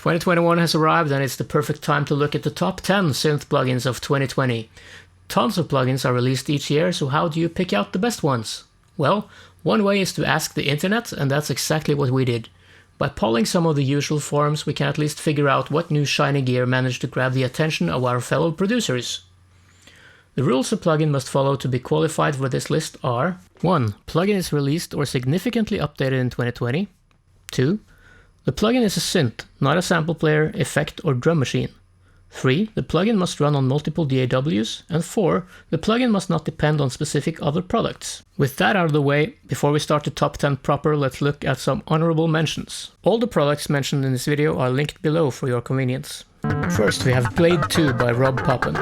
2021 has arrived and it's the perfect time to look at the top 10 synth plugins of 2020. Tons of plugins are released each year, so how do you pick out the best ones? Well, one way is to ask the internet, and that's exactly what we did. By polling some of the usual forums, we can at least figure out what new shiny gear managed to grab the attention of our fellow producers. The rules a plugin must follow to be qualified for this list are: 1. Plugin is released or significantly updated in 2020. 2. The plugin is a synth, not a sample player, effect, or drum machine. 3. The plugin must run on multiple DAWs. And 4. The plugin must not depend on specific other products. With that out of the way, before we start the top 10 proper, let's look at some honorable mentions. All the products mentioned in this video are linked below for your convenience. First, we have Blade 2 by Rob Poppen.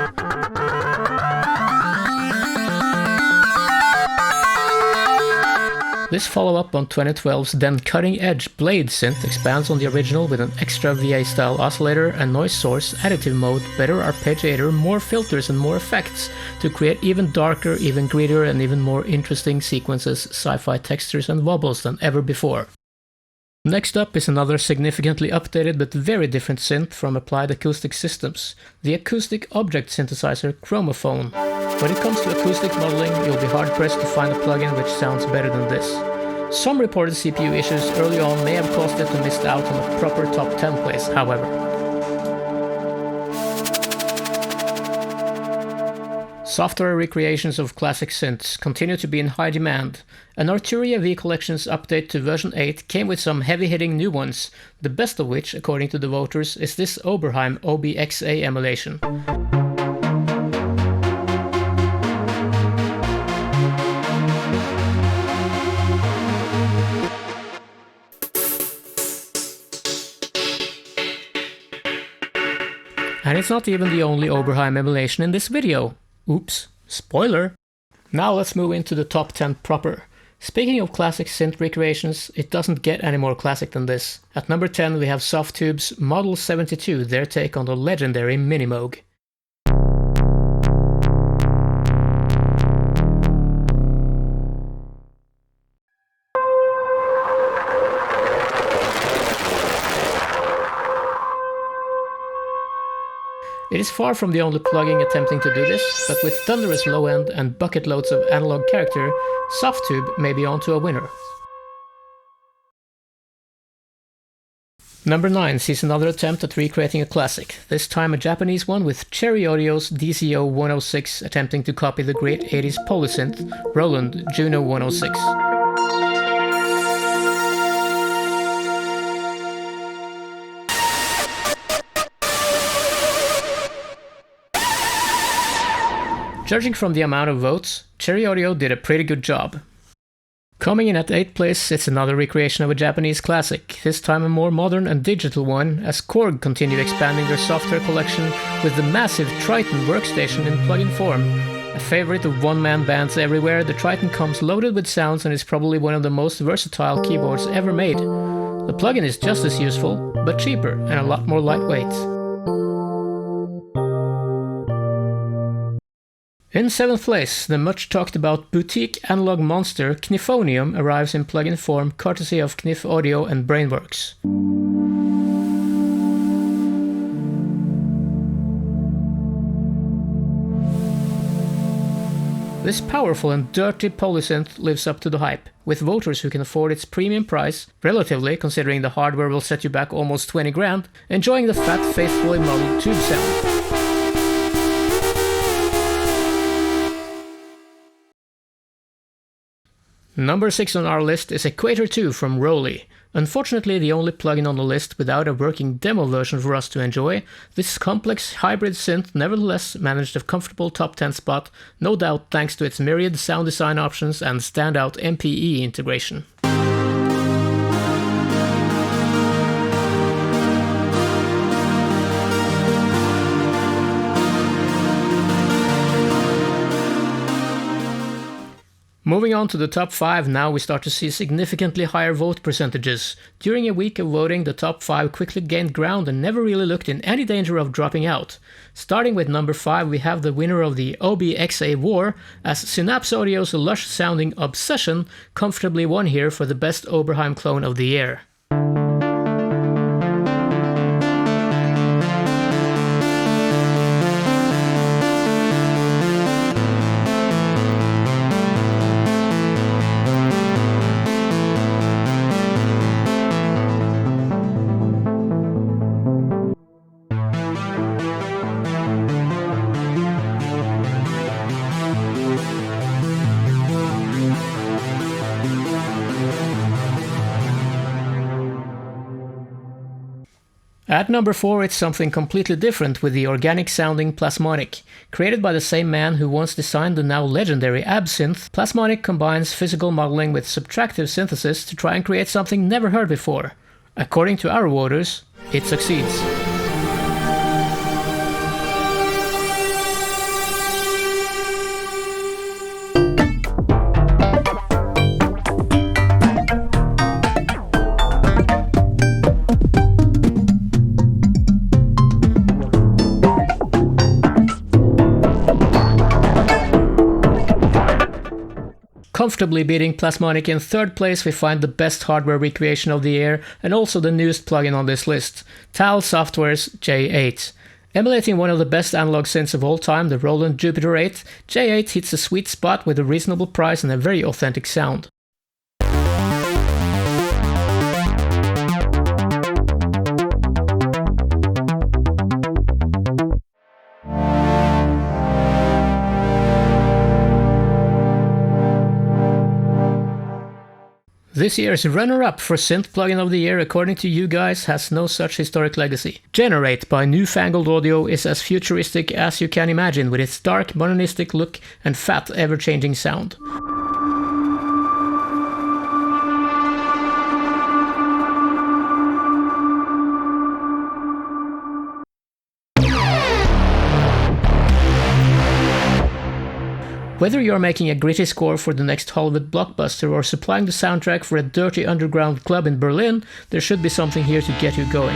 This follow-up on 2012's then cutting-edge Blade synth expands on the original with an extra VA-style oscillator and noise source, additive mode, better arpeggiator, more filters and more effects to create even darker, even grittier and even more interesting sequences, sci-fi textures and wobbles than ever before. Next up is another significantly updated but very different synth from Applied Acoustic Systems, the acoustic object synthesizer Chromophone. When it comes to acoustic modeling, you'll be hard-pressed to find a plugin which sounds better than this. Some reported CPU issues early on may have caused it to miss out on a proper top 10 place, however. Software recreations of classic synths continue to be in high demand. An Arturia V Collections update to version 8 came with some heavy-hitting new ones, the best of which, according to the voters, is this Oberheim OBXA emulation. And it's not even the only Oberheim emulation in this video. Oops, spoiler! Now let's move into the top 10 proper. Speaking of classic synth recreations, it doesn't get any more classic than this. At number 10 we have Softube's Model 72, their take on the legendary Minimoog. It is far from the only plugin attempting to do this, but with thunderous low end and bucket loads of analog character, Softube may be onto a winner. Number 9 sees another attempt at recreating a classic, this time a Japanese one with Cherry Audio's DCO 106 attempting to copy the great 80s polysynth Roland Juno 106. Judging from the amount of votes, Cherry Audio did a pretty good job. Coming in at 8th place, it's another recreation of a Japanese classic, this time a more modern and digital one, as Korg continue expanding their software collection with the massive Triton workstation in plugin form. A favorite of one-man bands everywhere, the Triton comes loaded with sounds and is probably one of the most versatile keyboards ever made. The plugin is just as useful, but cheaper and a lot more lightweight. In 7th place, the much talked about boutique analog monster Kniphonium arrives in plugin form courtesy of Kniff Audio and Brainworks. This powerful and dirty polysynth lives up to the hype, with voters who can afford its premium price, relatively considering the hardware will set you back almost 20 grand, enjoying the fat, faithfully modeled tube sound. Number 6 on our list is Equator 2 from Roly. Unfortunately the only plugin on the list without a working demo version for us to enjoy, this complex hybrid synth nevertheless managed a comfortable top 10 spot, no doubt thanks to its myriad sound design options and standout MPE integration. Moving on to the top 5, now we start to see significantly higher vote percentages. During a week of voting, the top 5 quickly gained ground and never really looked in any danger of dropping out. Starting with number 5, we have the winner of the OBXA War, as Synapse Audio's lush-sounding Obsession comfortably won here for the best Oberheim clone of the year. At number 4, it's something completely different with the organic-sounding Plasmonic. Created by the same man who once designed the now legendary Absynth, Plasmonic combines physical modeling with subtractive synthesis to try and create something never heard before. According to our voters, it succeeds. Comfortably beating Plasmonic in third place, we find the best hardware recreation of the year and also the newest plugin on this list, Tal Software's J8. Emulating one of the best analog synths of all time, the Roland Jupiter 8, J8 hits a sweet spot with a reasonable price and a very authentic sound. This year's runner-up for Synth Plugin of the Year, according to you guys, has no such historic legacy. Generate by Newfangled Audio is as futuristic as you can imagine, with its dark, modernistic look and fat, ever-changing sound. Whether you're making a gritty score for the next Hollywood blockbuster or supplying the soundtrack for a dirty underground club in Berlin, there should be something here to get you going.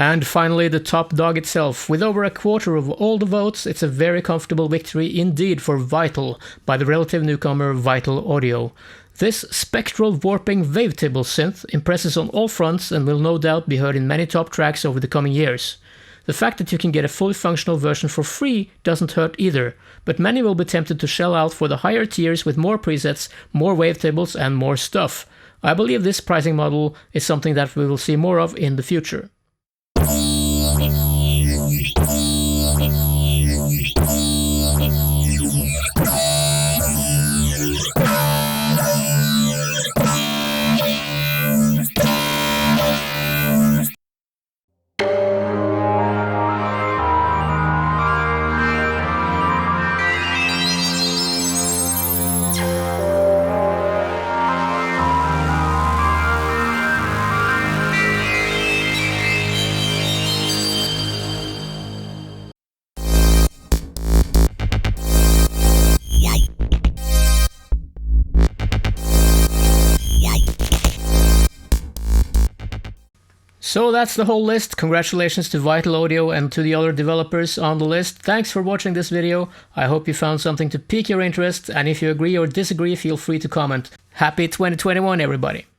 And finally, the top dog itself. With over a quarter of all the votes, it's a very comfortable victory indeed for Vital by the relative newcomer Vital Audio. This spectral warping wavetable synth impresses on all fronts and will no doubt be heard in many top tracks over the coming years. The fact that you can get a fully functional version for free doesn't hurt either, but many will be tempted to shell out for the higher tiers with more presets, more wavetables and more stuff. I believe this pricing model is something that we will see more of in the future. So that's the whole list. Congratulations to Vital Audio and to the other developers on the list. Thanks for watching this video. I hope you found something to pique your interest, and if you agree or disagree, feel free to comment. Happy 2021, everybody!